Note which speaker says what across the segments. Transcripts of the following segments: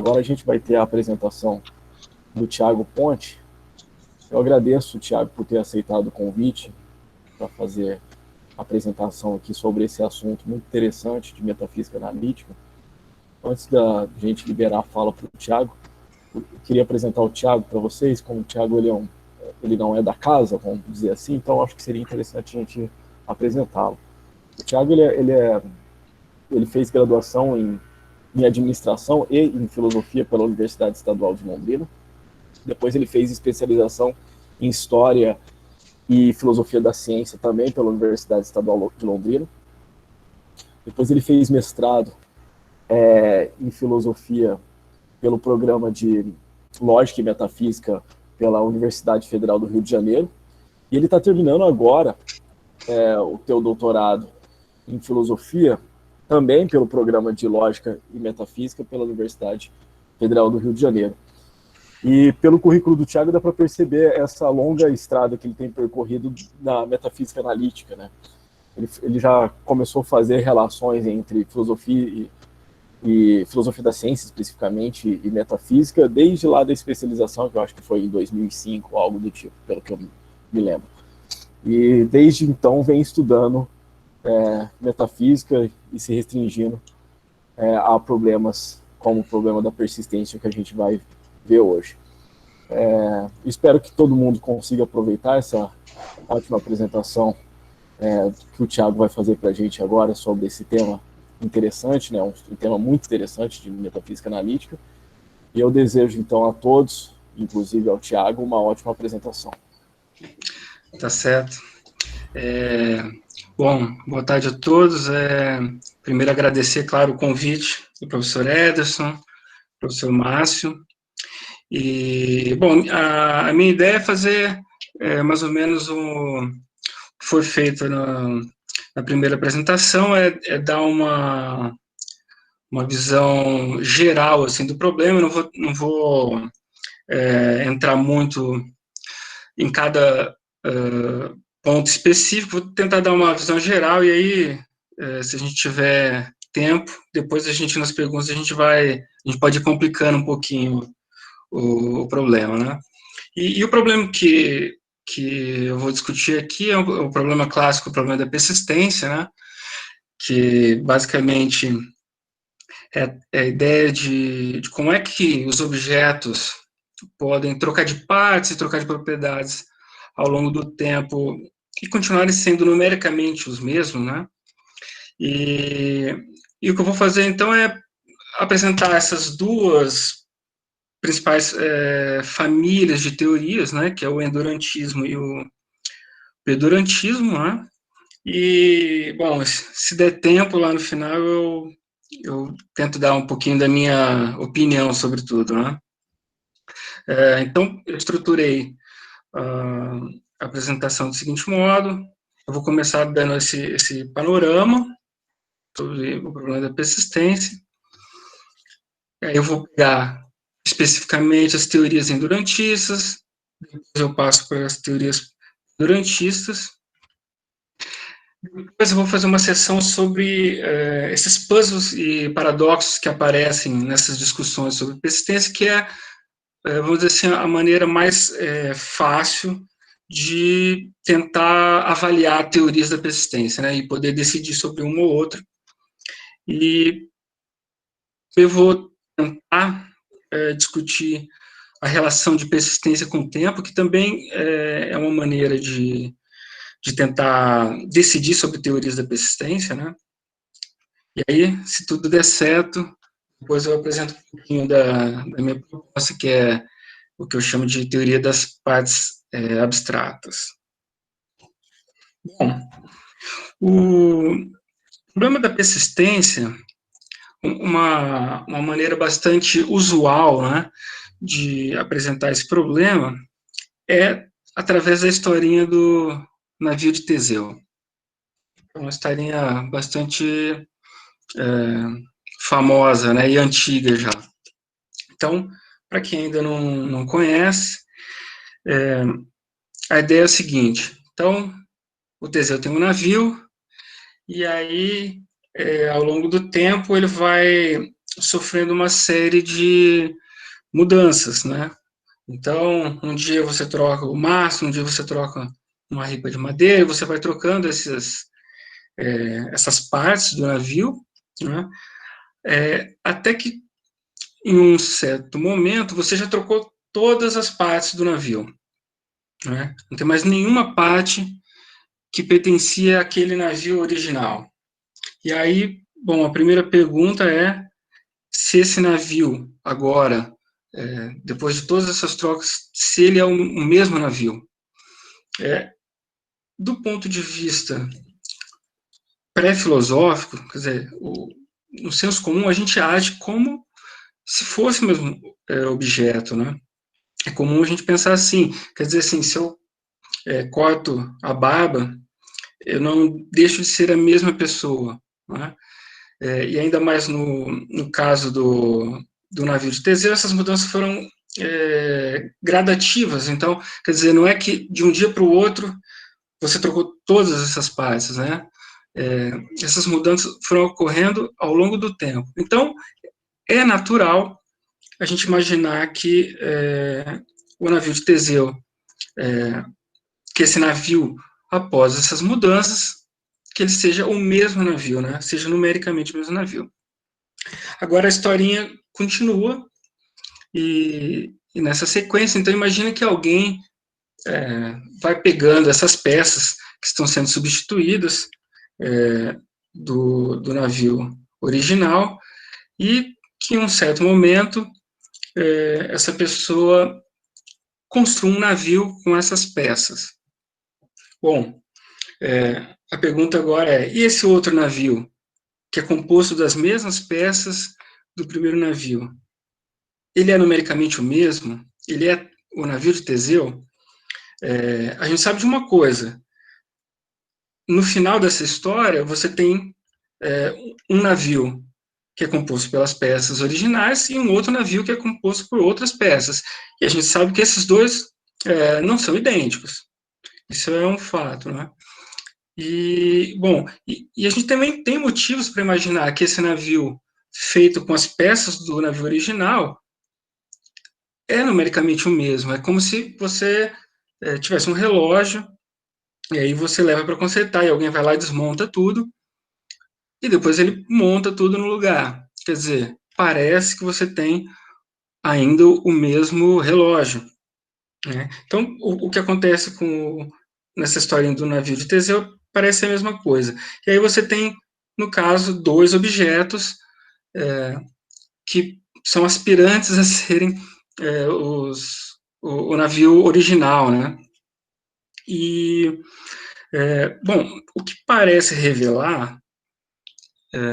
Speaker 1: Agora a gente vai ter a apresentação do Thiago Ponte. Eu agradeço, Thiago, por ter aceitado o convite para fazer a apresentação aqui sobre esse assunto muito interessante de metafísica analítica. Antes da gente liberar a fala para o Thiago, eu queria apresentar o Thiago para vocês. Como o Thiago ele não é da casa, vamos dizer assim, então acho que seria interessante a gente apresentá-lo. O Thiago ele fez graduação em administração e em filosofia pela Universidade Estadual de Londrina. Depois ele fez especialização em história e filosofia da ciência também pela Universidade Estadual de Londrina. Depois ele fez mestrado em filosofia pelo programa de lógica e metafísica pela Universidade Federal do Rio de Janeiro. E ele está terminando agora o teu doutorado em filosofia também pelo programa de lógica e metafísica pela Universidade Federal do Rio de Janeiro. E pelo currículo do Thiago dá para perceber essa longa estrada que ele tem percorrido na metafísica analítica, né? Ele já começou a fazer relações entre filosofia e filosofia da ciência, especificamente, e metafísica, desde lá da especialização, que eu acho que foi em 2005, algo do tipo, pelo que eu me lembro. E desde então vem estudando metafísica e se restringindo a problemas como o problema da persistência que a gente vai ver hoje. Espero que todo mundo consiga aproveitar essa ótima apresentação que o Thiago vai fazer para a gente agora sobre esse tema interessante, né? Um tema muito interessante de metafísica analítica. E eu desejo, então, a todos, inclusive ao Thiago, uma ótima apresentação.
Speaker 2: Tá certo. Bom, boa tarde a todos. Primeiro agradecer, claro, o convite do professor Ederson, professor Márcio. E, bom, a minha ideia é fazer mais ou menos o que foi feito na primeira apresentação, dar uma visão geral, assim, do problema. Eu não vou entrar muito em cada ponto específico, vou tentar dar uma visão geral, e aí, se a gente tiver tempo, depois nas perguntas, a gente pode ir complicando um pouquinho o problema, né? E o problema que eu vou discutir aqui é o problema clássico, o problema da persistência, né? Que basicamente é a ideia de como é que os objetos podem trocar de partes e trocar de propriedades ao longo do tempo e continuarem sendo numericamente os mesmos, né? E o que eu vou fazer, então, é apresentar essas duas principais famílias de teorias, né, que é o endurantismo e o pedurantismo, né? E, bom, se der tempo lá no final, eu tento dar um pouquinho da minha opinião sobre tudo, né? Então, eu estruturei a apresentação do seguinte modo: eu vou começar dando esse panorama sobre o problema da persistência. Aí eu vou pegar especificamente as teorias endurantistas, depois eu passo para as teorias pedurantistas. Depois eu vou fazer uma sessão sobre esses puzzles e paradoxos que aparecem nessas discussões sobre persistência, que vamos dizer assim, a maneira mais fácil de tentar avaliar teorias da persistência, né, e poder decidir sobre uma ou outra. E eu vou tentar discutir a relação de persistência com o tempo, que também é uma maneira de tentar decidir sobre teorias da persistência, né? E aí, se tudo der certo, depois eu apresento um pouquinho da minha proposta, que é o que eu chamo de teoria das partes abstratas. Bom, o problema da persistência, uma maneira bastante usual, né, de apresentar esse problema é através da historinha do navio de Teseu. É uma historinha bastante famosa, né, e antiga já. Então, para quem ainda não conhece, a ideia é a seguinte: então, o Teseu tem um navio, e aí, ao longo do tempo, ele vai sofrendo uma série de mudanças, né? Então, um dia você troca o mastro, um dia você troca uma ripa de madeira, você vai trocando essas partes do navio, né? Até que, em um certo momento, você já trocou todas as partes do navio, né? Não tem mais nenhuma parte que pertencia àquele navio original. E aí, bom, a primeira pergunta é se esse navio agora, depois de todas essas trocas, se ele é o mesmo navio. Do ponto de vista pré-filosófico, quer dizer, no senso comum, a gente age como se fosse o mesmo objeto, né? É comum a gente pensar assim, quer dizer assim, se eu corto a barba, eu não deixo de ser a mesma pessoa, né? E ainda mais no caso do navio de Teseu, essas mudanças foram gradativas, então, quer dizer, não é que de um dia para o outro você trocou todas essas partes, né? Essas mudanças foram ocorrendo ao longo do tempo. Então, é natural a gente imaginar que o navio de Teseu, que esse navio, após essas mudanças, que ele seja o mesmo navio, né? Seja numericamente o mesmo navio. Agora a historinha continua e nessa sequência, então imagina que alguém vai pegando essas peças que estão sendo substituídas do navio original e que em um certo momento essa pessoa construa um navio com essas peças. Bom, a pergunta agora é, e esse outro navio, que é composto das mesmas peças do primeiro navio, ele é numericamente o mesmo? Ele é o navio de Teseu? A gente sabe de uma coisa, no final dessa história, você tem um navio que é composto pelas peças originais e um outro navio que é composto por outras peças. E a gente sabe que esses dois não são idênticos. Isso é um fato, né? E, bom, e a gente também tem motivos para imaginar que esse navio, feito com as peças do navio original, é numericamente o mesmo. É como se você tivesse um relógio, e aí você leva para consertar, e alguém vai lá e desmonta tudo, e depois ele monta tudo no lugar. Quer dizer, parece que você tem ainda o mesmo relógio, né? Então, o que acontece nessa história do navio de Teseu parece a mesma coisa. E aí você tem, no caso, dois objetos que são aspirantes a serem o navio original, né? E, bom, o que parece revelar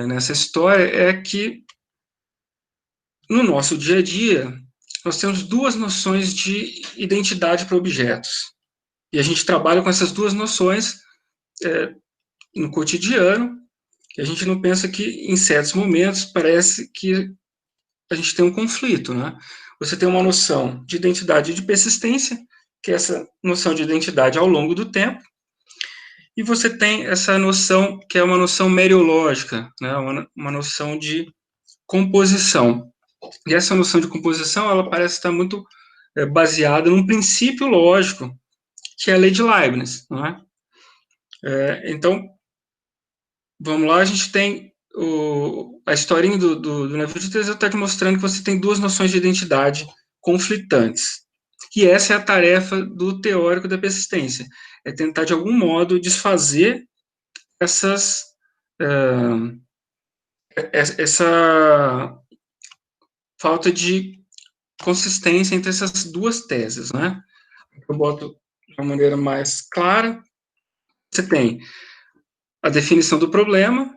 Speaker 2: nessa história é que no nosso dia a dia nós temos duas noções de identidade para objetos. E a gente trabalha com essas duas noções no cotidiano, e a gente não pensa que, em certos momentos, parece que a gente tem um conflito, né? Você tem uma noção de identidade e de persistência, que é essa noção de identidade ao longo do tempo, e você tem essa noção que é uma noção meriológica, né? Uma noção de composição. E essa noção de composição, ela parece estar muito baseada num princípio lógico, que é a lei de Leibniz, não é? Então, vamos lá, a gente tem a historinha do navio de Teseu está te mostrando que você tem duas noções de identidade conflitantes. E essa é a tarefa do teórico da persistência, é tentar, de algum modo, desfazer essa falta de consistência entre essas duas teses, né? Eu boto de uma maneira mais clara, você tem a definição do problema,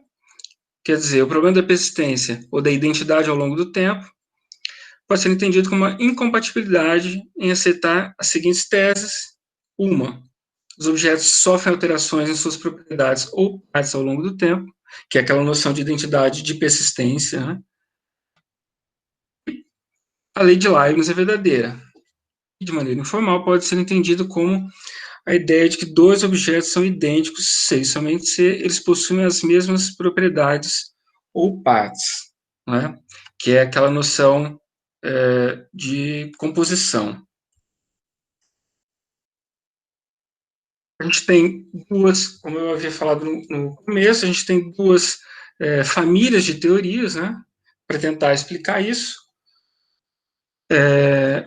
Speaker 2: quer dizer, o problema da persistência ou da identidade ao longo do tempo pode ser entendido como uma incompatibilidade em aceitar as seguintes teses. Uma, os objetos sofrem alterações em suas propriedades ou partes ao longo do tempo, que é aquela noção de identidade de persistência, né? A lei de Leibniz é verdadeira. E, de maneira informal, pode ser entendido como a ideia de que dois objetos são idênticos se eles possuem as mesmas propriedades ou partes, né? que é aquela noção de composição. A gente tem duas, como eu havia falado no começo, a gente tem duas famílias de teorias, né, para tentar explicar isso.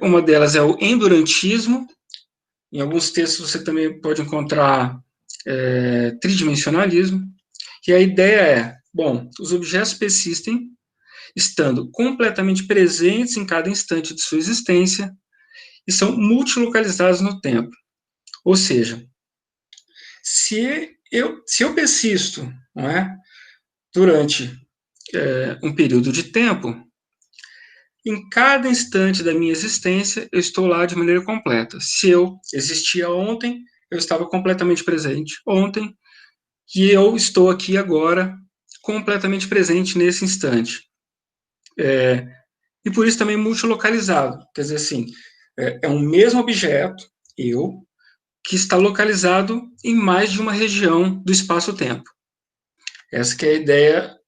Speaker 2: Uma delas é o endurantismo. Em alguns textos você também pode encontrar tridimensionalismo. E a ideia é, bom, os objetos persistem estando completamente presentes em cada instante de sua existência e são multilocalizados no tempo. Ou seja, se eu persisto, não é, durante um período de tempo, em cada instante da minha existência, eu estou lá de maneira completa. Se eu existia ontem, eu estava completamente presente ontem, e eu estou aqui agora completamente presente nesse instante. E por isso também multilocalizado. Quer dizer assim, é um mesmo objeto, eu, que está localizado em mais de uma região do espaço-tempo. Essa que é a ideia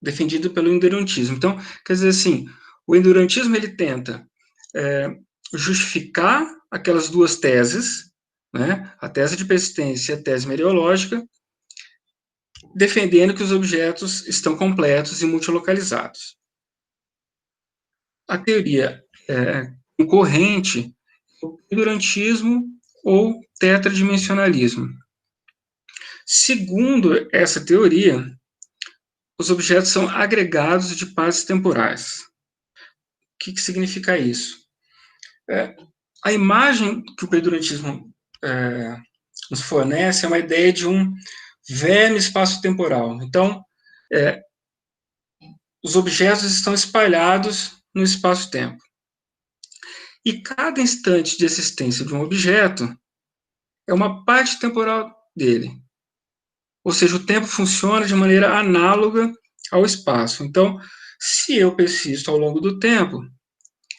Speaker 2: defendida pelo endurantismo. Então, quer dizer assim, o endurantismo ele tenta justificar aquelas duas teses, né, a tese de persistência e a tese mereológica, defendendo que os objetos estão completos e multilocalizados. A teoria concorrente é o endurantismo ou tetradimensionalismo. Segundo essa teoria, os objetos são agregados de partes temporais. O que significa isso? A imagem que o endurantismo nos fornece é uma ideia de um verme espaço-temporal. Então, os objetos estão espalhados no espaço-tempo. E cada instante de existência de um objeto é uma parte temporal dele. Ou seja, o tempo funciona de maneira análoga ao espaço. Então, se eu persisto ao longo do tempo,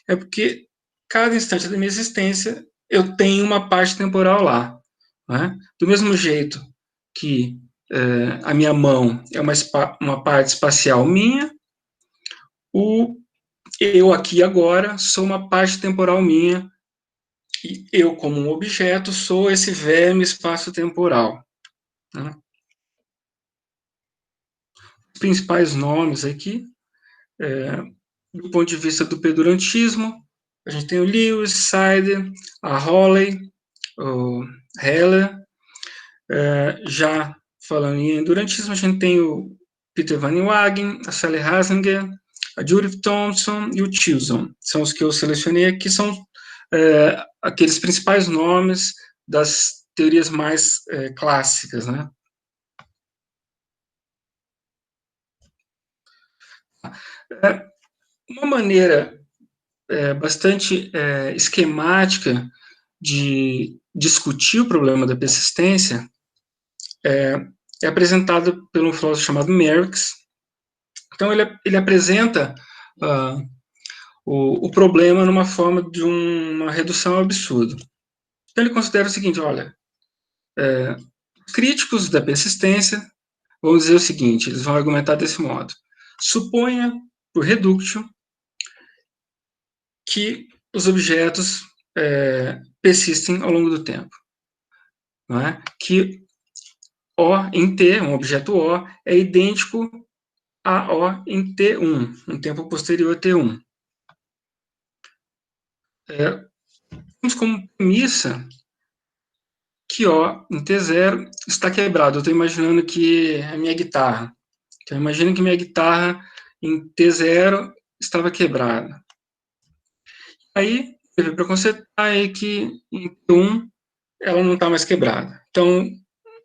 Speaker 2: é porque cada instante da minha existência eu tenho uma parte temporal lá. Né? Do mesmo jeito que a minha mão é uma parte espacial minha, o eu aqui agora sou uma parte temporal minha, e eu, como um objeto, sou esse verme espaço-temporal. Né? Os principais nomes aqui, do ponto de vista do endurantismo, a gente tem o Lewis, Sider, a Hawley, o Heller. Já falando em endurantismo, a gente tem o Peter Van Inwagen, a Sally Hasinger, a Judith Thomson e o Tilson. São os que eu selecionei aqui, são aqueles principais nomes das teorias mais clássicas, né? Uma maneira bastante esquemática de discutir o problema da persistência é apresentada por um filósofo chamado Merckx. Então, ele apresenta o problema numa forma de uma redução ao absurdo. Então, ele considera o seguinte, olha, críticos da persistência vão dizer o seguinte, eles vão argumentar desse modo. Suponha, por reductio, que os objetos persistem ao longo do tempo. Não é? Que O em T, um objeto O, é idêntico a O em T1, um tempo posterior a T1. Temos como premissa que O em T0 está quebrado. Eu estou imaginando que a minha guitarra. Então, imagina que minha guitarra em T0 estava quebrada. Aí, para consertar, é que em T1 ela não está mais quebrada. Então,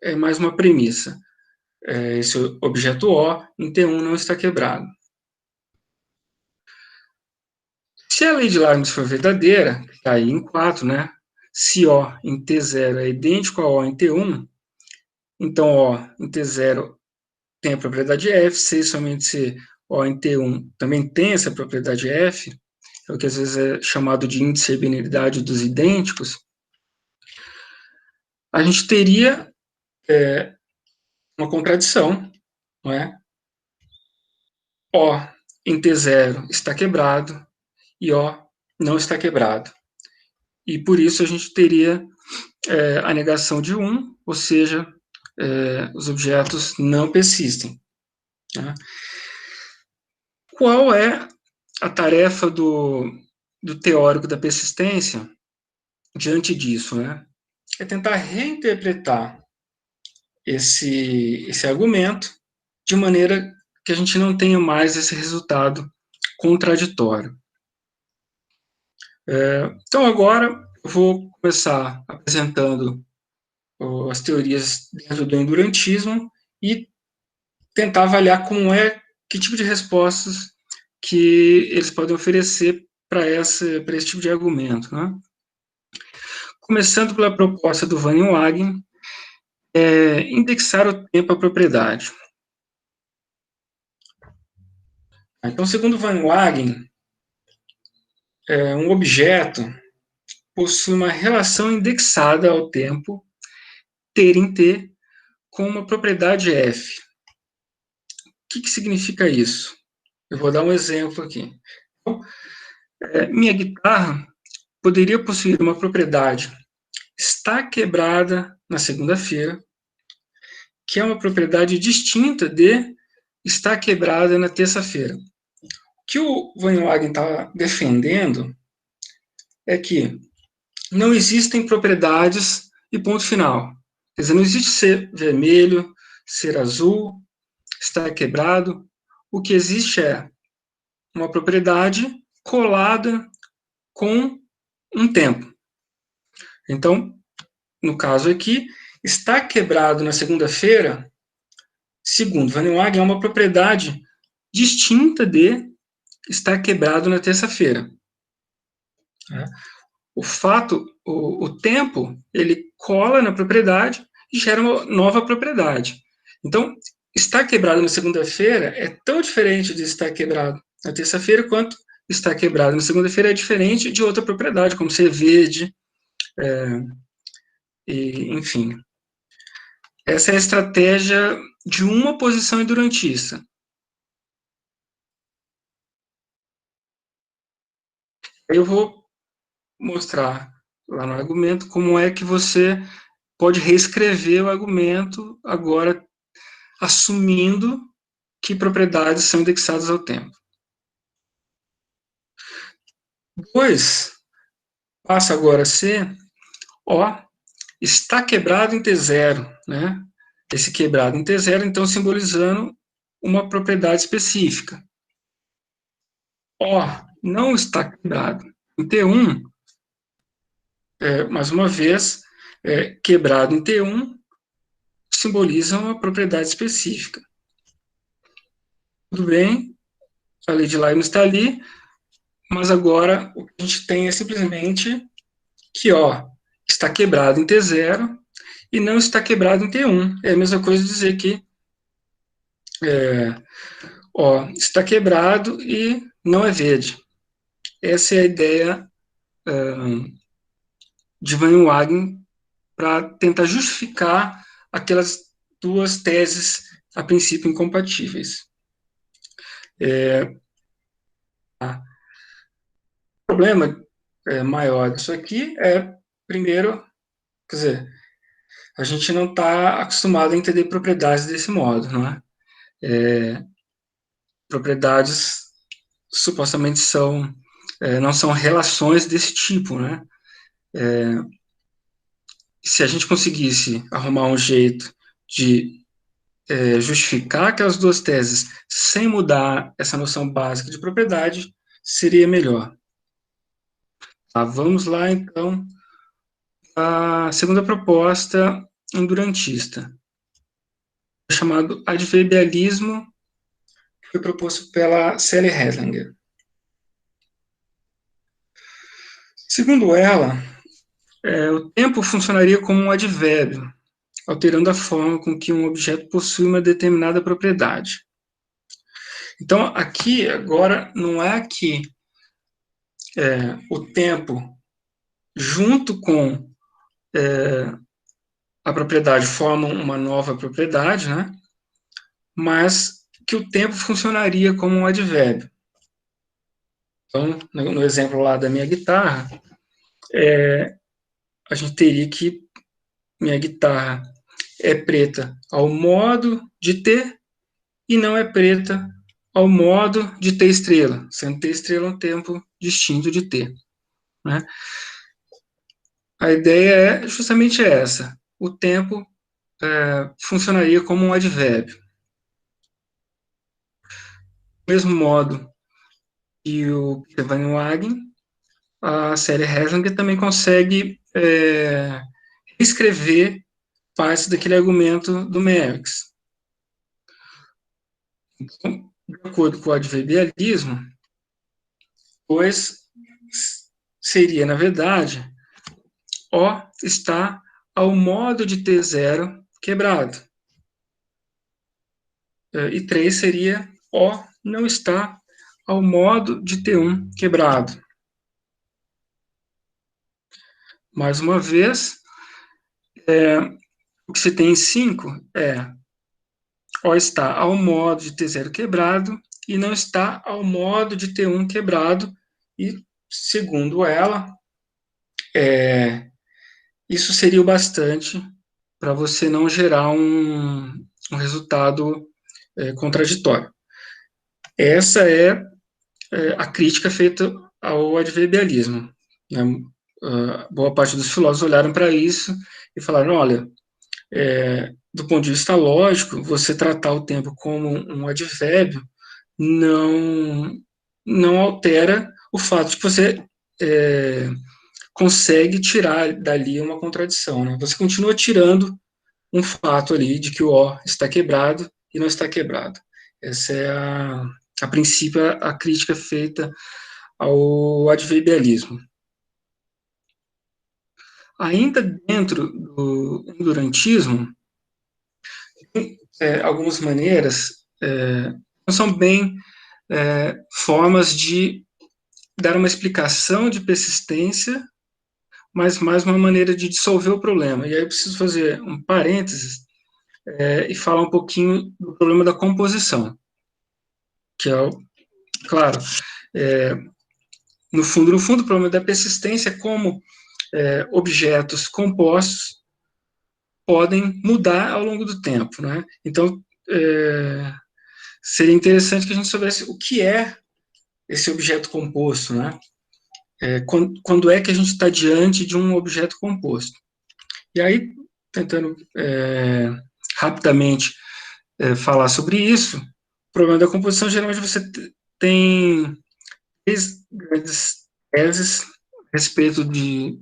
Speaker 2: é mais uma premissa. Esse objeto O em T1 não está quebrado. Se a lei de Leibniz for verdadeira, que está aí em 4, né? Se O em T0 é idêntico a O em T1, então O em T0 tem a propriedade F, se somente se O em T1 também tem essa propriedade F, é o que às vezes é chamado de índice de binariedade dos idênticos, a gente teria uma contradição, não é? O em T0 está quebrado e O não está quebrado. E por isso a gente teria a negação de 1, ou seja, os objetos não persistem. Né? Qual é a tarefa do teórico da persistência diante disso? Né? É tentar reinterpretar esse argumento de maneira que a gente não tenha mais esse resultado contraditório. Então, agora, eu vou começar apresentando as teorias dentro do endurantismo e tentar avaliar que tipo de respostas que eles podem oferecer para esse tipo de argumento. Né? Começando pela proposta do Van Inwagen, indexar o tempo à propriedade. Então, segundo Van Inwagen, um objeto possui uma relação indexada ao tempo, ter em T, com uma propriedade F. O que significa isso? Eu vou dar um exemplo aqui. Então, minha guitarra poderia possuir uma propriedade está quebrada na segunda-feira, que é uma propriedade distinta de está quebrada na terça-feira. O que o Van Inwagen está defendendo é que não existem propriedades e ponto final. Quer dizer, não existe ser vermelho, ser azul, estar quebrado. O que existe é uma propriedade colada com um tempo. Então, no caso aqui, está quebrado na segunda-feira, segundo Van Inwagen, é uma propriedade distinta de estar quebrado na terça-feira. O fato, o tempo, ele cola na propriedade e gera uma nova propriedade. Então, estar quebrado na segunda-feira é tão diferente de estar quebrado na terça-feira quanto estar quebrado na segunda-feira é diferente de outra propriedade, como ser verde, enfim. Essa é a estratégia de uma posição endurantista. Eu vou mostrar lá no argumento como é que você pode reescrever o argumento agora assumindo que propriedades são indexadas ao tempo. Depois, passa agora a ser O está quebrado em T0, né? Esse quebrado em T0, então, simbolizando uma propriedade específica. O não está quebrado em T1, mais uma vez, quebrado em T1 simboliza uma propriedade específica. Tudo bem, a lei de Leibniz está ali, mas agora o que a gente tem é simplesmente que O está quebrado em T0 e não está quebrado em T1. É a mesma coisa dizer que O está quebrado e não é verde. Essa é a ideia de Van Inwagen para tentar justificar aquelas duas teses, a princípio, incompatíveis. O problema maior disso aqui é, primeiro, quer dizer, a gente não está acostumado a entender propriedades desse modo, não é? Propriedades supostamente não são relações desse tipo, né? Se a gente conseguisse arrumar um jeito de justificar aquelas duas teses sem mudar essa noção básica de propriedade, seria melhor. Tá, vamos lá, então, a segunda proposta endurantista, chamado adverbialismo, que foi proposto pela Sally Hedlinger. Segundo ela, o tempo funcionaria como um advérbio, alterando a forma com que um objeto possui uma determinada propriedade. Então, aqui, agora, não é que o tempo, junto com a propriedade, formam uma nova propriedade, né? Mas que o tempo funcionaria como um advérbio. Então, no exemplo lá da minha guitarra, a gente teria que minha guitarra é preta ao modo de T e não é preta ao modo de T estrela, sendo T estrela um tempo distinto de T, né? A ideia é justamente essa. O tempo funcionaria como um advérbio. Do mesmo modo que o Van Wagen, a série Herzinger também consegue escrever partes daquele argumento do Merckx. Então, de acordo com o adverbialismo, pois seria, na verdade, O está ao modo de T0 quebrado. E 3 seria O não está ao modo de T1 quebrado. Mais uma vez, o que se tem em 5 é O está ao modo de T0 quebrado e não está ao modo de T1 quebrado. E, segundo ela, isso seria o bastante para você não gerar um resultado contraditório. Essa é a crítica feita ao adverbialismo. Né? Boa parte dos filósofos olharam para isso e falaram, olha, do ponto de vista lógico, você tratar o tempo como um advérbio não altera o fato de que você consegue tirar dali uma contradição. Né? Você continua tirando um fato ali de que o O está quebrado e não está quebrado. Essa é, a princípio, a crítica feita ao adverbialismo. Ainda dentro do endurantismo, tem algumas maneiras, não são bem formas de dar uma explicação de persistência, mas mais uma maneira de dissolver o problema. E aí eu preciso fazer um parênteses e falar um pouquinho do problema da composição, que é, claro, no fundo, o problema da persistência é como objetos compostos podem mudar ao longo do tempo, né? Então, seria interessante que a gente soubesse o que é esse objeto composto, né? Quando é que a gente está diante de um objeto composto? E aí, tentando rapidamente falar sobre isso, o problema da composição, geralmente você tem 3 grandes teses a respeito de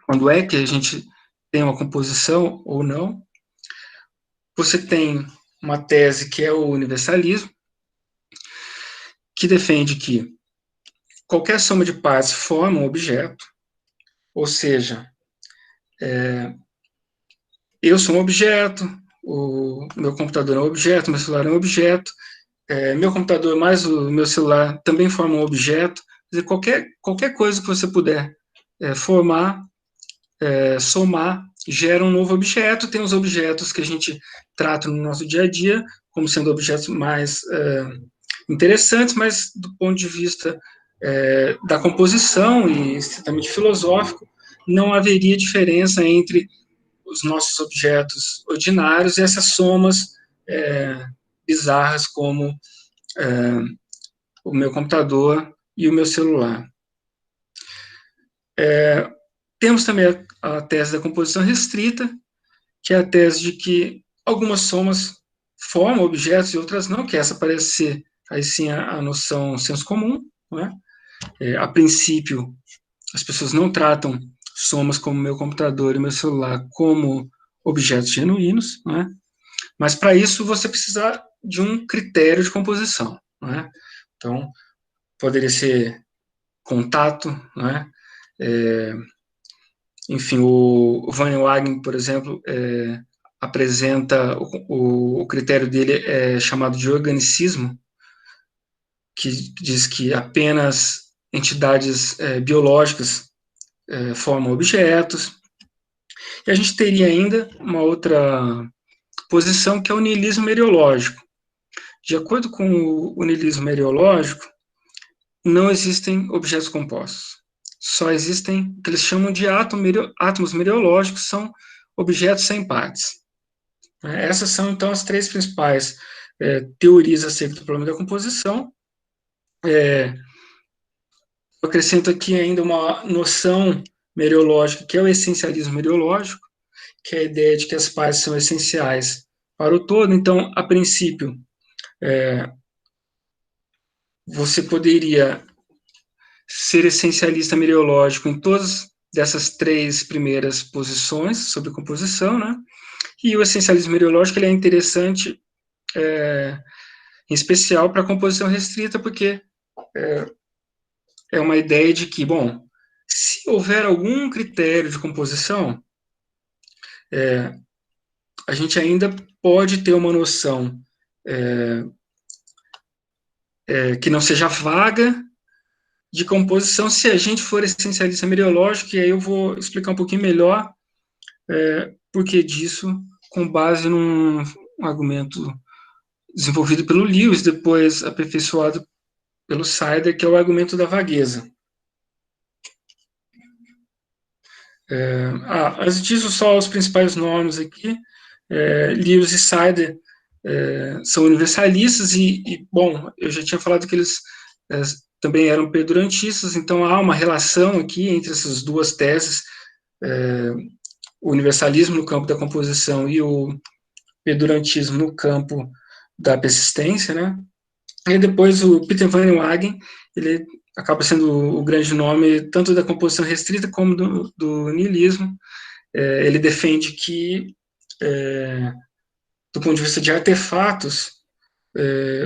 Speaker 2: quando é que a gente tem uma composição ou não. Você tem uma tese que é o universalismo, que defende que qualquer soma de partes forma um objeto, ou seja, eu sou um objeto, o meu computador é um objeto, meu celular é um objeto, meu computador mais o meu celular também formam um objeto. Quer dizer, qualquer coisa que você puder formar, somar, gera um novo objeto. Tem os objetos que a gente trata no nosso dia a dia como sendo objetos mais interessantes, mas do ponto de vista da composição e estritamente filosófico, não haveria diferença entre os nossos objetos ordinários e essas somas bizarras como o meu computador e o meu celular. Temos também a tese da composição restrita, que é a tese de que algumas somas formam objetos e outras não, que essa parece ser, aí sim, a noção senso comum, né? A princípio, as pessoas não tratam somas como meu computador e meu celular como objetos genuínos, né? Mas para isso você precisa de um critério de composição, né? Então, poderia ser contato, né? Enfim, o Van Wagen, por exemplo, apresenta o critério dele chamado de organicismo, que diz que apenas entidades biológicas formam objetos. E a gente teria ainda uma outra posição, que é o niilismo meriológico. De acordo com o niilismo meriológico, não existem objetos compostos. Só existem o que eles chamam de átomos mereológicos, são objetos sem partes. Essas são, então, as três principais teorias acerca do problema da composição. Eu acrescento aqui ainda uma noção mereológica, que é o essencialismo mereológico, que é a ideia de que as partes são essenciais para o todo. Então, a princípio, você poderia ser essencialista mereológico em todas dessas três primeiras posições sobre composição, né? E o essencialismo mereológico ele é interessante, em especial para a composição restrita, porque é uma ideia de que, bom, se houver algum critério de composição, a gente ainda pode ter uma noção que não seja vaga de composição se a gente for essencialista mereológico, e aí eu vou explicar um pouquinho melhor por que disso, com base num argumento desenvolvido pelo Lewis, depois aperfeiçoado pelo Sider, que é o argumento da vagueza. Antes disso, só os principais nomes aqui. Lewis e Sider são universalistas bom, eu já tinha falado que eles também eram perdurantistas, então há uma relação aqui entre essas duas teses, o universalismo no campo da composição e o perdurantismo no campo da persistência, né? E depois o Peter Van Inwagen, ele acaba sendo o grande nome tanto da composição restrita como do niilismo. Ele defende que, do ponto de vista de artefatos,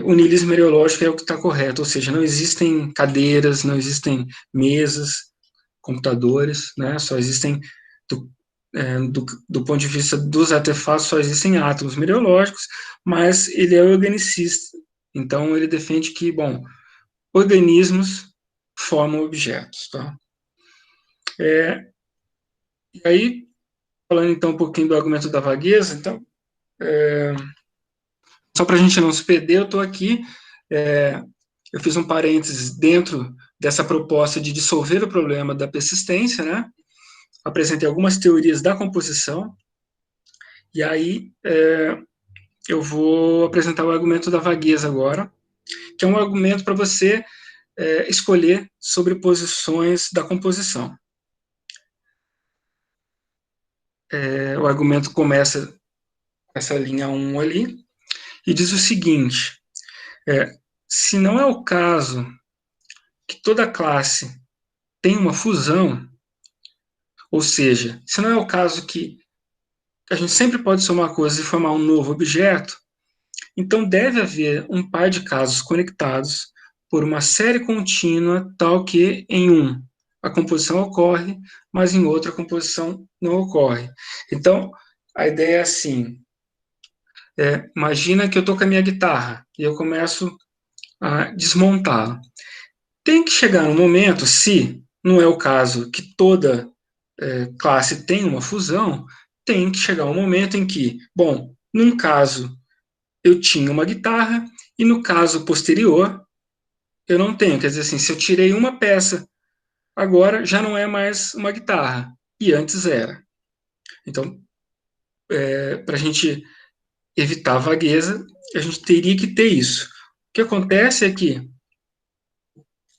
Speaker 2: o niilismo mereológico é o que está correto, ou seja, não existem cadeiras, não existem mesas, computadores, né? Só existem, do ponto de vista dos artefatos, só existem átomos mereológicos, mas ele é organicista. Então, ele defende que, bom, organismos formam objetos, tá? E aí, falando então um pouquinho do argumento da vagueza, então, só para a gente não se perder, eu estou aqui, eu fiz um parênteses dentro dessa proposta de dissolver o problema da persistência, né? Apresentei algumas teorias da composição, e aí eu vou apresentar o argumento da vagueza agora, que é um argumento para você escolher sobre posições da composição. O argumento começa com essa linha 1 ali, e diz o seguinte, se não é o caso que toda classe tem uma fusão, ou seja, se não é o caso que a gente sempre pode somar coisas e formar um novo objeto, então deve haver um par de casos conectados por uma série contínua tal que em um a composição ocorre, mas em outro a composição não ocorre. Então, a ideia é assim, imagina que eu estou com a minha guitarra e eu começo a desmontá-la. Tem que chegar um momento, se não é o caso que toda classe tem uma fusão, tem que chegar um momento em que, bom, num caso eu tinha uma guitarra e no caso posterior eu não tenho. Quer dizer assim, se eu tirei uma peça, agora já não é mais uma guitarra, e antes era. Então, para a gente evitar a vagueza, a gente teria que ter isso. O que acontece é que,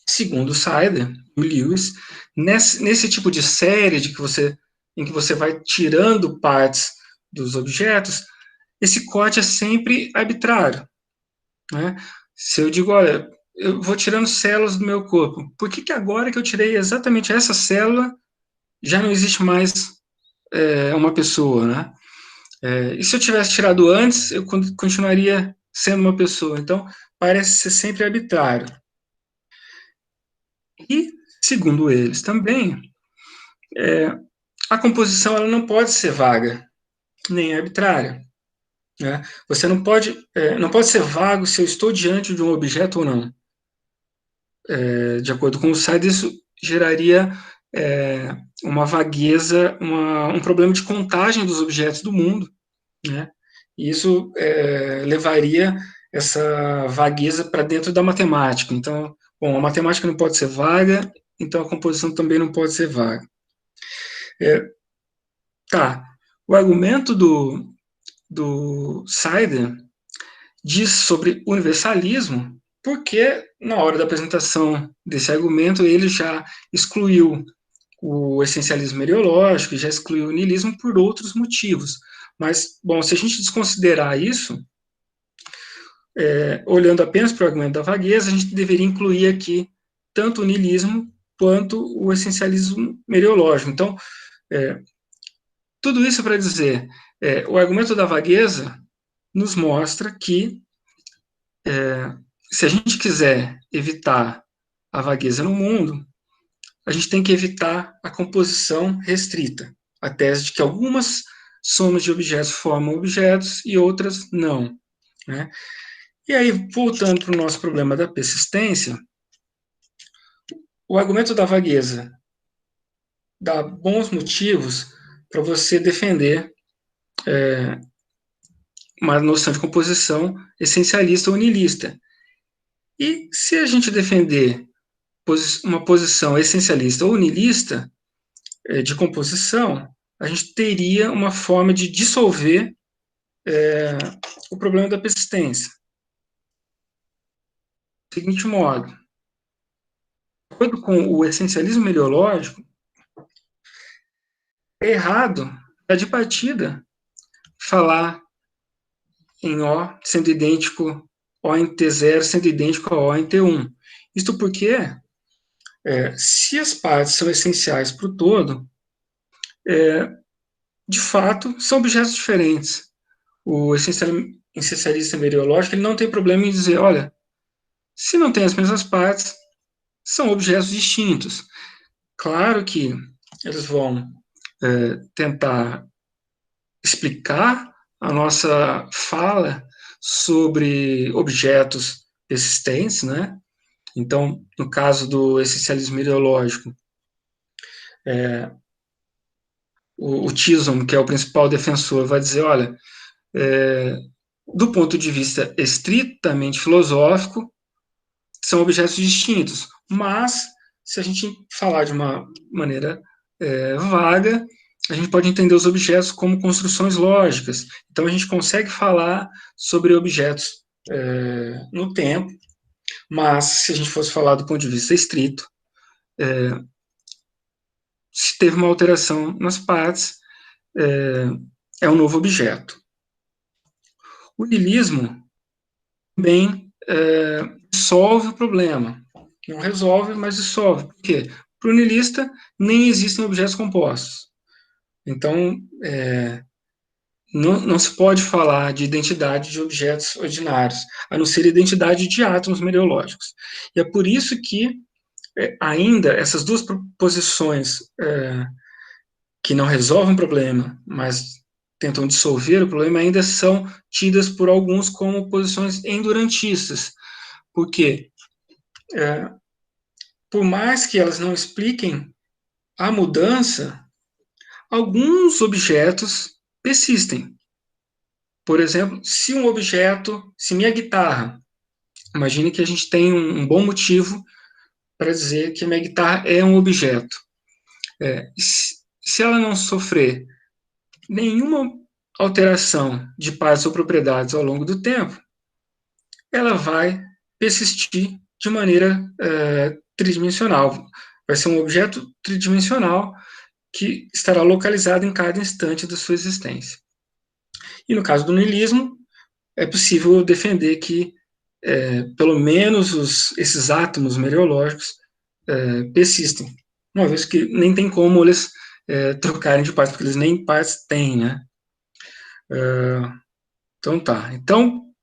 Speaker 2: segundo o Sider, o Lewis, nesse tipo de série em que você vai tirando partes dos objetos, esse corte é sempre arbitrário, né? Se eu digo, olha, eu vou tirando células do meu corpo, por que agora que eu tirei exatamente essa célula, já não existe mais uma pessoa, né? E se eu tivesse tirado antes, eu continuaria sendo uma pessoa. Então, parece ser sempre arbitrário. E, segundo eles também, a composição ela não pode ser vaga, nem arbitrária. Né? Você não pode ser vago se eu estou diante de um objeto ou não. De acordo com o Sider, isso geraria uma vagueza, um problema de contagem dos objetos do mundo, né? E isso levaria essa vagueza para dentro da matemática. Então, Bom, a matemática não pode ser vaga, então a composição também não pode ser vaga. Tá, o argumento do Seider diz sobre universalismo, porque na hora da apresentação desse argumento ele já excluiu o essencialismo mereológico, já excluiu o niilismo por outros motivos. Mas, bom, se a gente desconsiderar isso, olhando apenas para o argumento da vagueza, a gente deveria incluir aqui tanto o niilismo quanto o essencialismo mereológico. Então, tudo isso para dizer, o argumento da vagueza nos mostra que, se a gente quiser evitar a vagueza no mundo, a gente tem que evitar a composição restrita, a tese de que algumas somas de objetos formam objetos e outras não, né? E aí, voltando para o nosso problema da persistência, o argumento da vagueza dá bons motivos para você defender uma noção de composição essencialista ou niilista. E se a gente defender uma posição essencialista ou niilista de composição, a gente teria uma forma de dissolver o problema da persistência. Do seguinte modo, de acordo com o essencialismo mereológico, é errado, de partida, falar em O sendo idêntico, O em T0 sendo idêntico a O em T1. Isto porque, se as partes são essenciais para o todo, de fato, são objetos diferentes. O essencialista mereológico ele não tem problema em dizer, olha, se não tem as mesmas partes, são objetos distintos. Claro que eles vão tentar explicar a nossa fala sobre objetos persistentes, né? Então, no caso do essencialismo mereológico, o Chisholm, que é o principal defensor, vai dizer, olha, do ponto de vista estritamente filosófico, são objetos distintos, mas se a gente falar de uma maneira vaga, a gente pode entender os objetos como construções lógicas. Então, a gente consegue falar sobre objetos no tempo, mas se a gente fosse falar do ponto de vista estrito, se teve uma alteração nas partes, é um novo objeto. O niilismo também dissolve o problema. Não resolve, mas dissolve. Por quê? Para o niilista, nem existem objetos compostos. Então, não se pode falar de identidade de objetos ordinários, a não ser identidade de átomos mereológicos. E é por isso que ainda essas duas proposições que não resolvem o problema, mas tentam dissolver o problema, ainda são tidas por alguns como posições endurantistas. Por quê? Por mais que elas não expliquem a mudança, alguns objetos persistem. Por exemplo, se minha guitarra, imagine que a gente tem um bom motivo para dizer que a minha guitarra é um objeto. Se ela não sofrer nenhuma alteração de partes ou propriedades ao longo do tempo, ela vai persistir de maneira tridimensional. Vai ser um objeto tridimensional que estará localizado em cada instante da sua existência. E no caso do niilismo, é possível defender que pelo menos esses átomos mereológicos persistem, uma vez que nem tem como eles trocarem de partes, porque eles nem partes têm, né? Então tá. Então,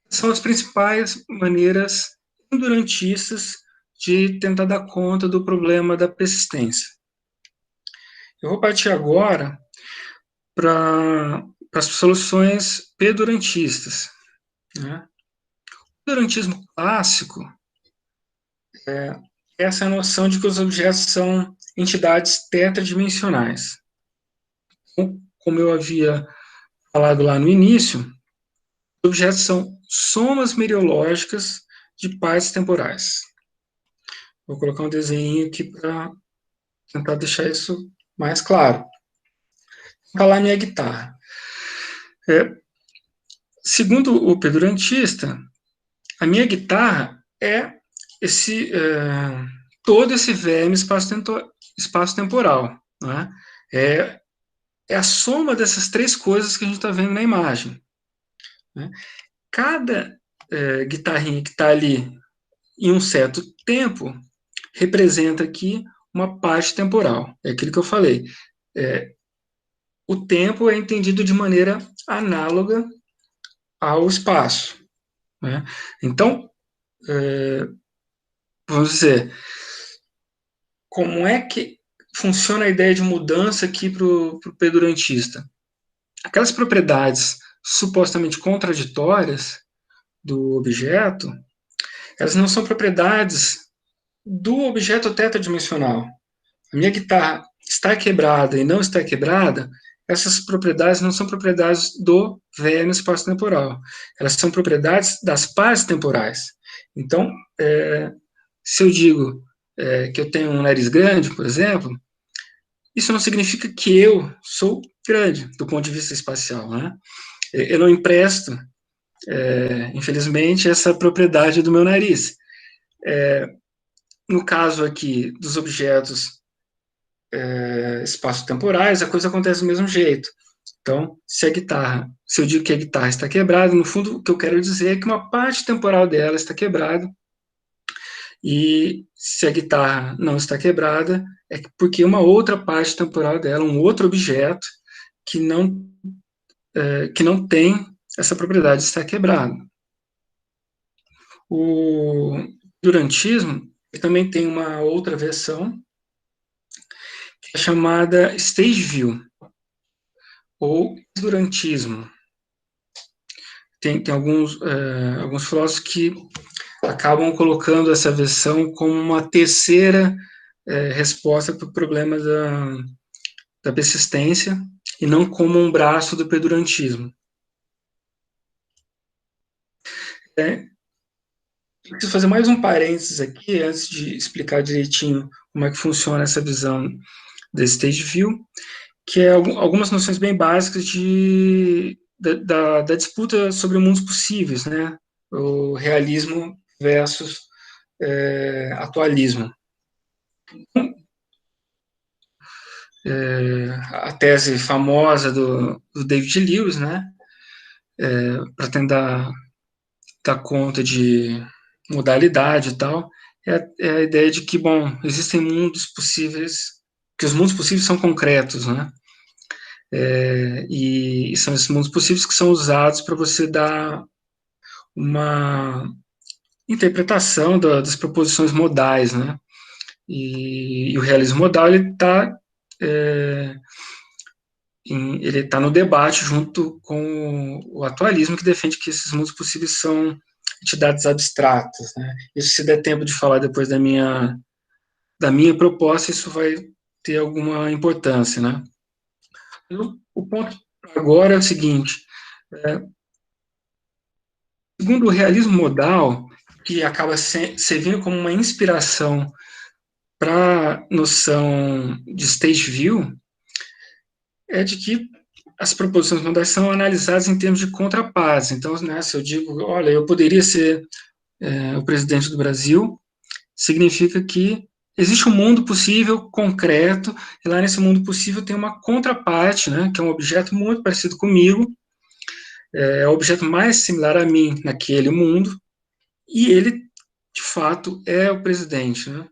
Speaker 2: são as principais maneiras endurantistas de tentar dar conta do problema da persistência. Eu vou partir agora para as soluções pedurantistas. Né? O pedurantismo clássico é essa noção de que os objetos são entidades tetradimensionais. Como eu havia falado lá no início, os objetos são somas meriológicas de partes temporais. Vou colocar um desenho aqui para tentar deixar isso mais claro. Está lá a minha guitarra. Segundo o pedurantista, a minha guitarra é todo esse verme espaço-temporal. Né? É a soma dessas três coisas que a gente está vendo na imagem. Né? Cada guitarrinha que está ali em um certo tempo representa aqui uma parte temporal. É aquilo que eu falei. O tempo é entendido de maneira análoga ao espaço. Né? Então, vamos dizer, como é que funciona a ideia de mudança aqui para o pedurantista? Aquelas propriedades supostamente contraditórias do objeto, elas não são propriedades do objeto tetadimensional. A minha guitarra está quebrada e não está quebrada, essas propriedades não são propriedades do verme espaço-temporal. Elas são propriedades das partes temporais. Então, se eu digo que eu tenho um nariz grande, por exemplo, isso não significa que eu sou grande do ponto de vista espacial. Né? Eu não empresto, infelizmente, essa propriedade do meu nariz. No caso aqui dos objetos espaço-temporais, a coisa acontece do mesmo jeito. Então, se eu digo que a guitarra está quebrada, no fundo, o que eu quero dizer é que uma parte temporal dela está quebrada, e se a guitarra não está quebrada, é porque uma outra parte temporal dela, um outro objeto, que não tem essa propriedade de estar quebrado. O durantismo também tem uma outra versão, que é chamada stage view, ou durantismo. Tem alguns filósofos que acabam colocando essa versão como uma terceira resposta para o problema da persistência, e não como um braço do pedurantismo. Preciso fazer mais um parênteses aqui, antes de explicar direitinho como é que funciona essa visão da stage view, que é algumas noções bem básicas da disputa sobre mundos possíveis, né? O realismo versus atualismo. A tese famosa do David Lewis, né? Para tentar dar conta de modalidade e tal, é a ideia de que, bom, existem mundos possíveis, que os mundos possíveis são concretos, né? E são esses mundos possíveis que são usados para você dar uma interpretação das proposições modais, né? E o realismo modal, ele está no debate junto com o atualismo, que defende que esses mundos possíveis são entidades abstratas, né? Isso, se der tempo de falar depois da minha proposta, isso vai ter alguma importância, né? O ponto agora é o seguinte: segundo o realismo modal, que acaba servindo como uma inspiração para a noção de stage view, é de que as proposições modais são analisadas em termos de contrapartes. Então, né, se eu digo, olha, eu poderia ser o presidente do Brasil, significa que existe um mundo possível, concreto, e lá nesse mundo possível tem uma contraparte, né, que é um objeto muito parecido comigo, é o objeto mais similar a mim naquele mundo, e ele, de fato, é o presidente. Né?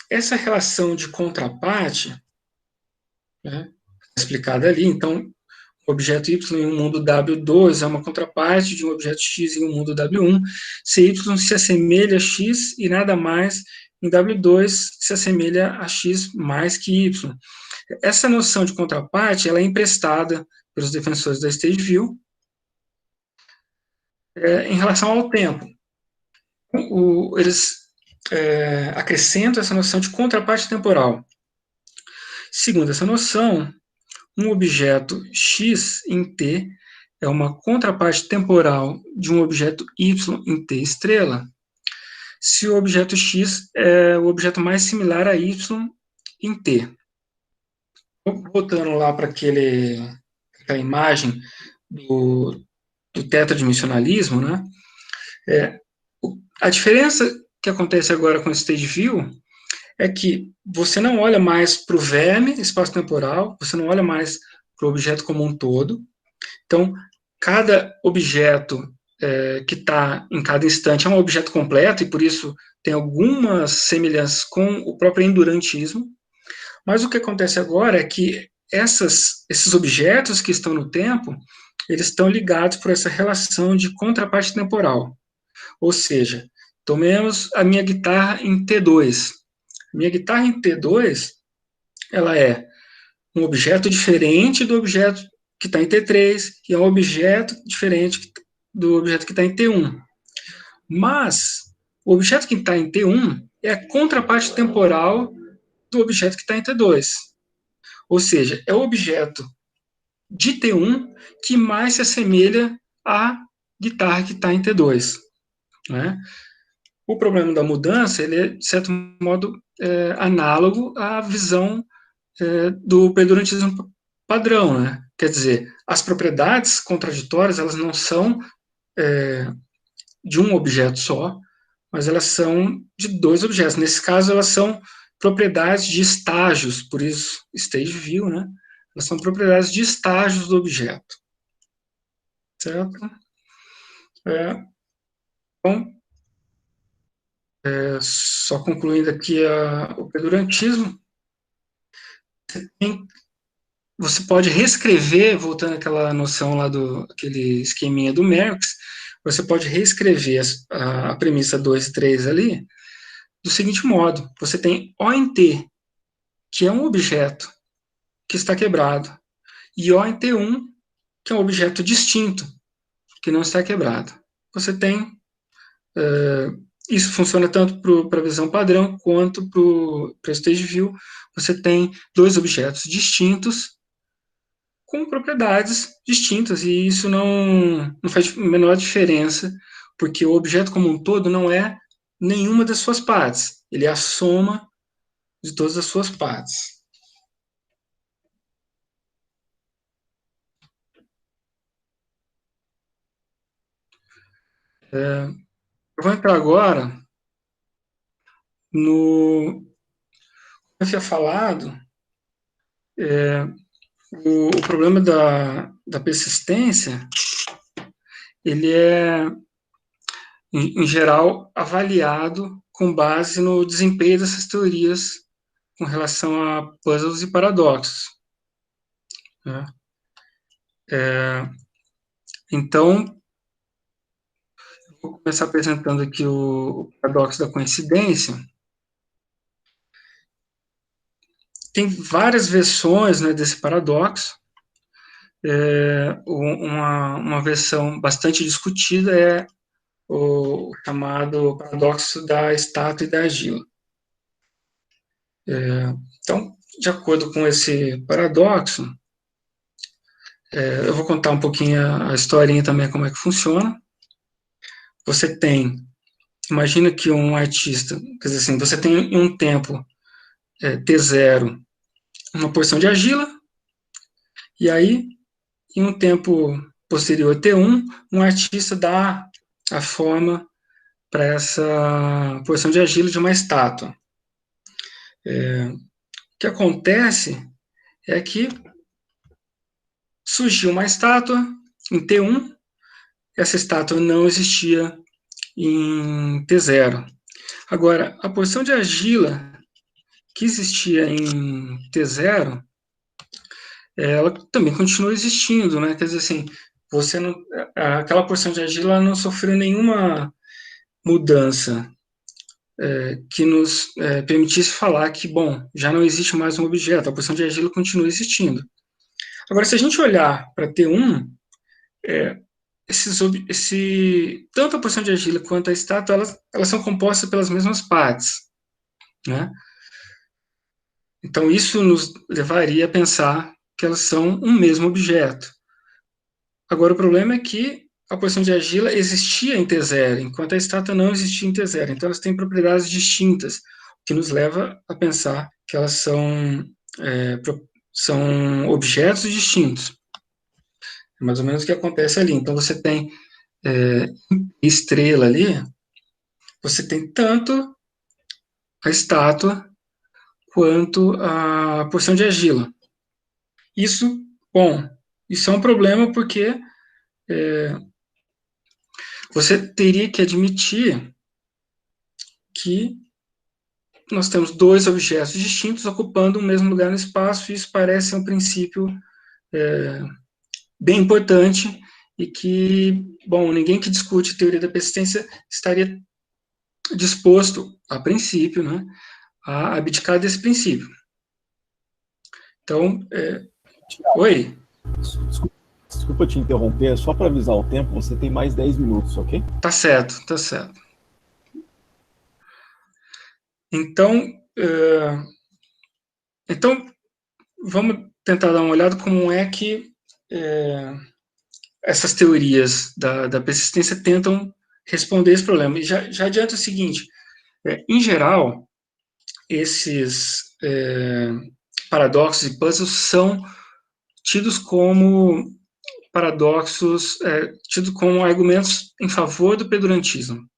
Speaker 2: Essa relação de contraparte, né, explicada ali, então, o objeto Y em um mundo W2 é uma contraparte de um objeto X em um mundo W1, se Y se assemelha a X e nada mais em W2 se assemelha a X mais que Y. Essa noção de contraparte, ela é emprestada pelos defensores da stage view em relação ao tempo. Eles acrescentam essa noção de contraparte temporal. Segundo essa noção, um objeto X em T é uma contraparte temporal de um objeto y em t estrela, se o objeto x é o objeto mais similar a y em t. Voltando lá para aquela imagem do tetradimensionalismo, né? A diferença que acontece agora com o stage view é que você não olha mais para o verme espaço-temporal, você não olha mais para o objeto como um todo. Então, cada objeto que está em cada instante é um objeto completo, e por isso tem algumas semelhanças com o próprio endurantismo. Mas o que acontece agora é que esses objetos que estão no tempo, eles estão ligados por essa relação de contraparte temporal. Ou seja, tomemos a minha guitarra em T2. Minha guitarra em T2, ela é um objeto diferente do objeto que está em T3, e é um objeto diferente do objeto que está em T1. Mas o objeto que está em T1 é a contraparte temporal do objeto que está em T2. Ou seja, é o objeto de T1 que mais se assemelha à guitarra que está em T2. Né? O problema da mudança, ele é, de certo modo, análogo à visão do perdurantismo padrão, né? Quer dizer, as propriedades contraditórias, elas não são de um objeto só, mas elas são de dois objetos. Nesse caso, elas são propriedades de estágios, por isso stage view, né? Elas são propriedades de estágios do objeto. Certo? Então, só concluindo aqui o perdurantismo, você pode reescrever, voltando àquela noção lá aquele esqueminha do Merckx, você pode reescrever a premissa 2 e 3 ali do seguinte modo: você tem O em T, que é um objeto que está quebrado, e O em T1, que é um objeto distinto, que não está quebrado. Você tem isso funciona tanto para a visão padrão quanto para o stage view. Você tem dois objetos distintos com propriedades distintas, e isso não faz a menor diferença, porque o objeto como um todo não é nenhuma das suas partes, ele é a soma de todas as suas partes. Eu vou entrar agora no... Como eu tinha falado, o problema da persistência, ele é, em geral, avaliado com base no desempenho dessas teorias com relação a puzzles e paradoxos. Né? Então, vou começar apresentando aqui o paradoxo da coincidência. Tem várias versões, né, desse paradoxo. Uma versão bastante discutida é o chamado paradoxo da estátua e da argila. Então, de acordo com esse paradoxo, eu vou contar um pouquinho a historinha também, como é que funciona. Você tem, imagina que um artista, quer dizer assim, você tem em um tempo T0 uma porção de argila, e aí, em um tempo posterior T1, um artista dá a forma para essa porção de argila de uma estátua. O que acontece é que surgiu uma estátua em T1, essa estátua não existia em T0. Agora, a porção de argila que existia em T0, ela também continua existindo, né? Quer dizer assim, você não, aquela porção de argila não sofreu nenhuma mudança que nos permitisse falar que, bom, já não existe mais um objeto, a porção de argila continua existindo. Agora, se a gente olhar para T1, tanto a porção de argila quanto a estátua, elas são compostas pelas mesmas partes, né? Então, isso nos levaria a pensar que elas são um mesmo objeto. Agora, o problema é que a posição de argila existia em T0, enquanto a estátua não existia em T0. Então, elas têm propriedades distintas, o que nos leva a pensar que elas são objetos distintos. É mais ou menos o que acontece ali. Então, você tem estrela ali, você tem tanto a estátua quanto a porção de argila. Isso, bom, isso é um problema porque você teria que admitir que nós temos dois objetos distintos ocupando o mesmo lugar no espaço, e isso parece um princípio bem importante e que, bom, ninguém que discute a teoria da persistência estaria disposto, a princípio, né, a abdicar desse princípio. Então, oi?
Speaker 1: Desculpa te interromper, só para avisar o tempo, você tem mais 10 minutos, ok?
Speaker 2: Tá certo, tá certo. Então, vamos tentar dar uma olhada como é que essas teorias da persistência tentam responder esse problema. E já adianta o seguinte, em geral, esses paradoxos e puzzles são tidos como paradoxos, tidos como argumentos em favor do pedurantismo.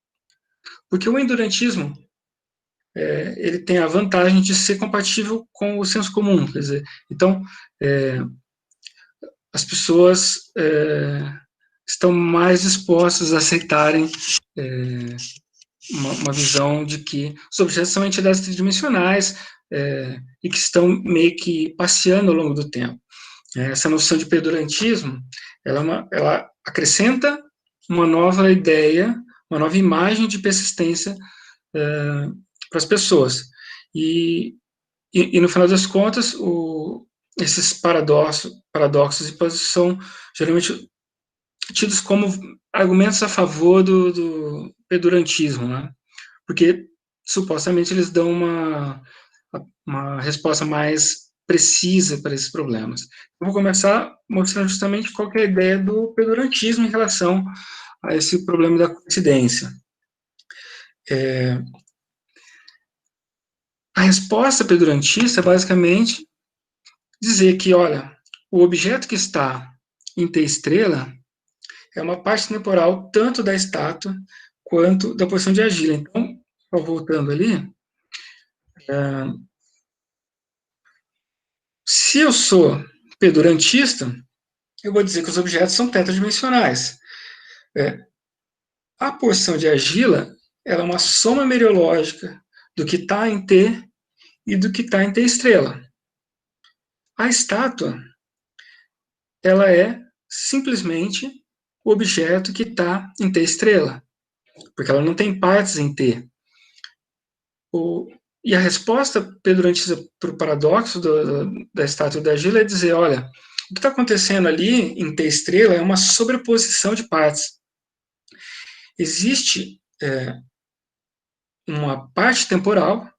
Speaker 2: Porque o endurantismo, ele tem a vantagem de ser compatível com o senso comum, quer dizer, então, as pessoas estão mais dispostas a aceitarem uma visão de que os objetos são entidades tridimensionais e que estão meio que passeando ao longo do tempo. Essa noção de pedurantismo, ela acrescenta uma nova ideia, uma nova imagem de persistência para as pessoas. E no final das contas, esses paradoxos e puzzles são geralmente tidos como argumentos a favor do pedurantismo, né? Porque supostamente eles dão uma resposta mais precisa para esses problemas. Eu vou começar mostrando justamente qual que é a ideia do pedurantismo em relação a esse problema da coincidência. A resposta pedurantista é basicamente dizer que, olha, o objeto que está em T estrela é uma parte temporal tanto da estátua quanto da porção de argila. Então, voltando ali, se eu sou pedurantista, eu vou dizer que os objetos são tetradimensionais. A porção de argila ela é uma soma meriológica do que está em T e do que está em T estrela. A estátua, ela é simplesmente o objeto que está em T estrela, porque ela não tem partes em T. E a resposta pedurantista para o paradoxo da estátua da argila é dizer, olha, o que está acontecendo ali em T estrela é uma sobreposição de partes. Existe uma parte temporal,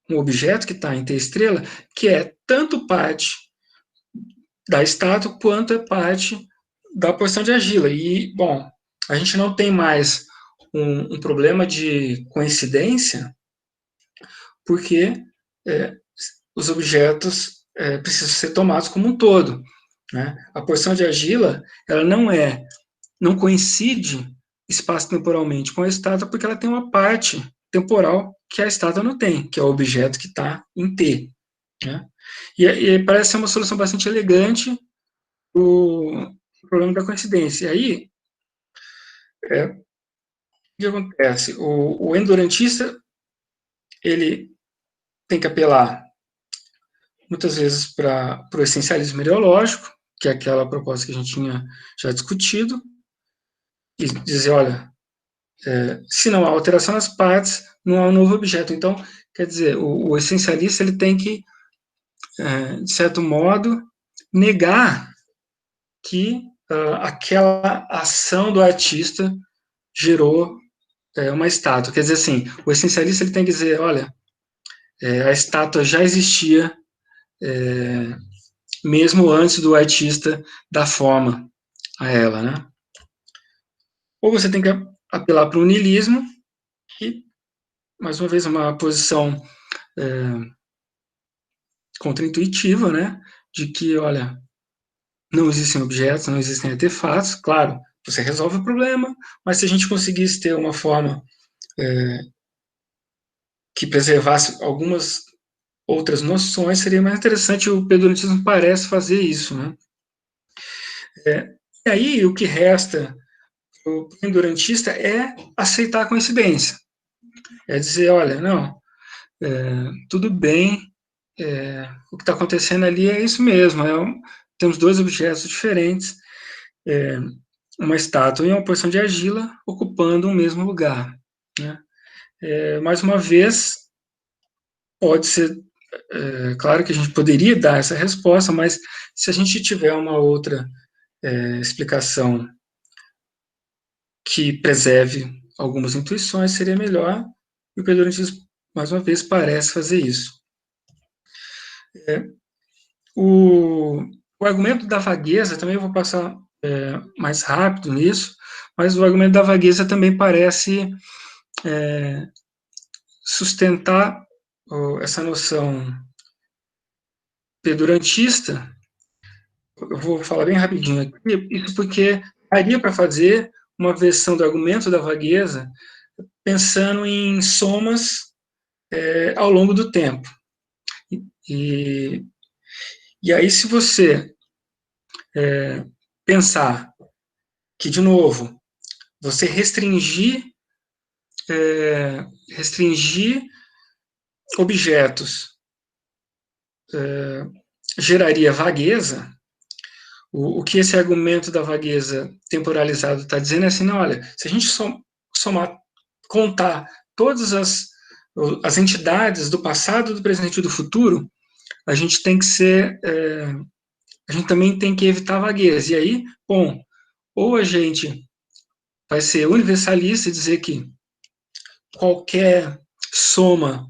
Speaker 2: um objeto que está em T estrela, que é tanto parte da estátua quanto é parte da porção de argila. E, bom, a gente não tem mais um problema de coincidência, porque os objetos precisam ser tomados como um todo. Né? A porção de argila, ela não coincide espaço-temporalmente com a estátua, porque ela tem uma parte temporal que a estátua não tem, que é o objeto que está em T. Né? E parece ser uma solução bastante elegante o problema da coincidência. E aí, o que acontece? O endurantista, ele tem que apelar muitas vezes para o essencialismo mereológico, que é aquela proposta que a gente tinha já discutido, e dizer, olha, se não há alteração nas partes, não há um novo objeto. Então, quer dizer, o essencialista ele tem que, de certo modo, negar que aquela ação do artista gerou uma estátua. Quer dizer assim, o essencialista ele tem que dizer, olha, a estátua já existia mesmo antes do artista dar forma a ela, né? Ou você tem que apelar para o niilismo, que, mais uma vez, é uma posição contraintuitiva, né? De que, olha, não existem objetos, não existem artefatos. Claro, você resolve o problema, mas se a gente conseguisse ter uma forma que preservasse algumas outras noções, seria mais interessante. O pedorantismo parece fazer isso, né? E aí, o que resta para o pendurantista é aceitar a coincidência. É dizer, olha, não, tudo bem, o que está acontecendo ali é isso mesmo, temos dois objetos diferentes, uma estátua e uma porção de argila ocupando o mesmo lugar, né? Mais uma vez, pode ser, claro que a gente poderia dar essa resposta, mas se a gente tiver uma outra explicação que preserve algumas intuições, seria melhor, e o pedorantismo, mais uma vez, parece fazer isso. O argumento da vagueza, também eu vou passar mais rápido nisso, mas o argumento da vagueza também parece sustentar essa noção pedurantista. Eu vou falar bem rapidinho aqui, isso porque daria para fazer uma versão do argumento da vagueza pensando em somas ao longo do tempo. E aí, se você pensar que, de novo, você restringir objetos geraria vagueza, o que esse argumento da vagueza temporalizada está dizendo é assim, não, olha, se a gente somar, contar todas as entidades do passado, do presente e do futuro, a gente tem que a gente também tem que evitar a vagueza. E aí, bom, ou a gente vai ser universalista e dizer que qualquer soma,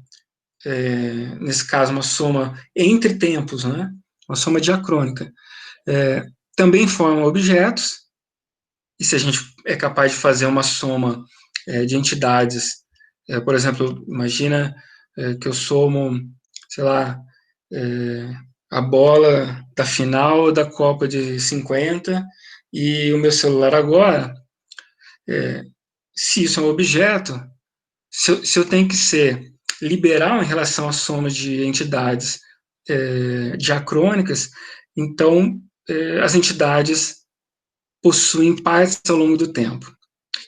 Speaker 2: nesse caso uma soma entre tempos, né, uma soma diacrônica, também forma objetos, e se a gente é capaz de fazer uma soma de entidades, por exemplo, imagina que eu somo, sei lá, a bola da final da Copa de 50 e o meu celular agora, se isso é um objeto, se eu tenho que ser liberal em relação à soma de entidades diacrônicas, então as entidades possuem partes ao longo do tempo.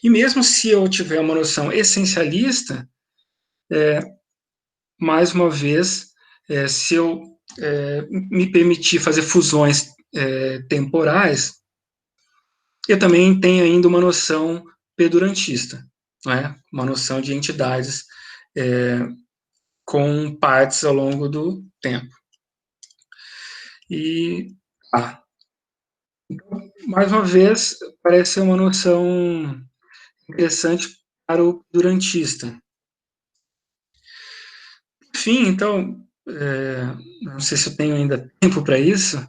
Speaker 2: E mesmo se eu tiver uma noção essencialista, mais uma vez, se eu me permitir fazer fusões temporais, eu também tenho ainda uma noção pedurantista, né? Uma noção de entidades com partes ao longo do tempo. E, então, mais uma vez, parece ser uma noção interessante para o pedurantista. Enfim, então, não sei se eu tenho ainda tempo para isso,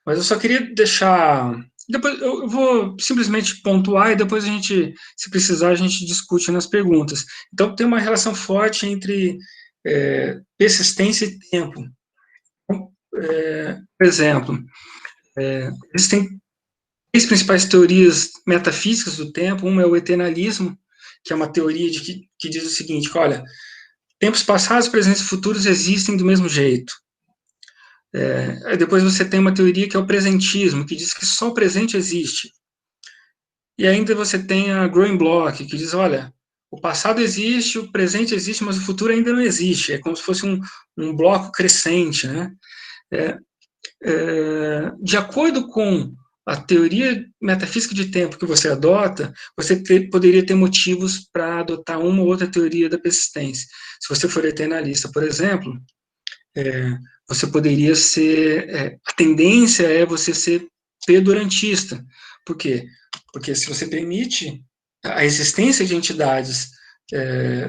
Speaker 2: mas eu só queria deixar. Depois eu vou simplesmente pontuar e depois a gente, se precisar, a gente discute nas perguntas. Então, tem uma relação forte entre persistência e tempo. Então, por exemplo, existem três principais teorias metafísicas do tempo. Uma é o eternalismo, que é uma teoria que diz o seguinte: que, olha, tempos passados, presentes e futuros existem do mesmo jeito. Depois você tem uma teoria que é o presentismo, que diz que só o presente existe. E ainda você tem a Growing Block, que diz, olha, o passado existe, o presente existe, mas o futuro ainda não existe. É como se fosse um bloco crescente, né? De acordo com a teoria metafísica de tempo que você adota, você poderia ter motivos para adotar uma ou outra teoria da persistência. Se você for eternalista, por exemplo, você poderia ser... a tendência é você ser pedurantista. Por quê? Porque se você permite a existência de entidades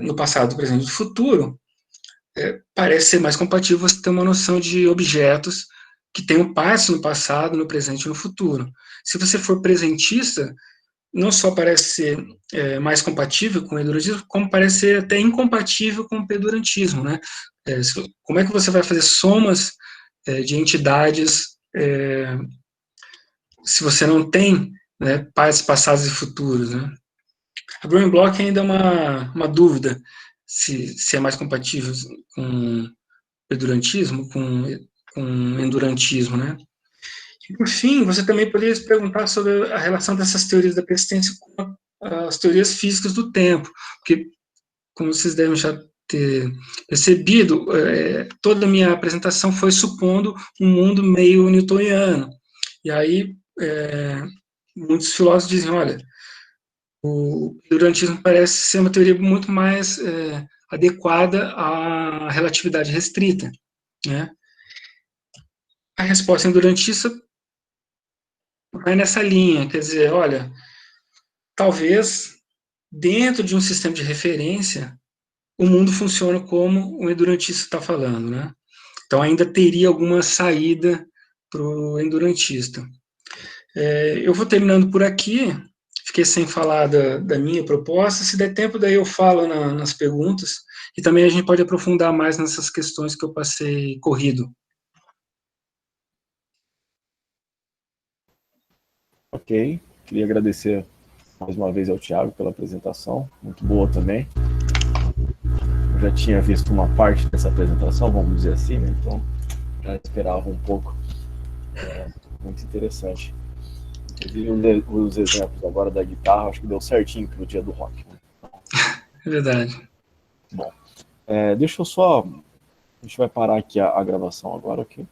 Speaker 2: no passado, presente e no futuro, parece ser mais compatível você ter uma noção de objetos que tenham partes no passado, no presente e no futuro. Se você for presentista, não só parece ser mais compatível com o endurantismo, como parece ser até incompatível com o pedurantismo, né? Como é que você vai fazer somas de entidades se você não tem, né, partes passadas e futuras, né? A Growing Block ainda é uma dúvida se é mais compatível com pedurantismo, com endurantismo, né? E, por fim, você também poderia se perguntar sobre a relação dessas teorias da persistência com as teorias físicas do tempo, porque, como vocês devem já ter percebido, toda a minha apresentação foi supondo um mundo meio newtoniano. E aí, muitos filósofos dizem, olha, o pedurantismo parece ser uma teoria muito mais adequada à relatividade restrita, né? A resposta endurantista vai nessa linha, quer dizer, olha, talvez dentro de um sistema de referência o mundo funcione como o endurantista está falando, né? Então ainda teria alguma saída para o endurantista. Eu vou terminando por aqui, fiquei sem falar da minha proposta, se der tempo daí eu falo nas perguntas, e também a gente pode aprofundar mais nessas questões que eu passei corrido.
Speaker 1: Ok, queria agradecer mais uma vez ao Thiago pela apresentação, muito boa também. Eu já tinha visto uma parte dessa apresentação, vamos dizer assim, né? Então já esperava um pouco. Muito interessante. Inclusive os exemplos agora da guitarra, acho que deu certinho pro dia do rock. Né?
Speaker 2: É verdade.
Speaker 1: Bom, deixa eu só... A gente vai parar aqui a gravação agora, ok?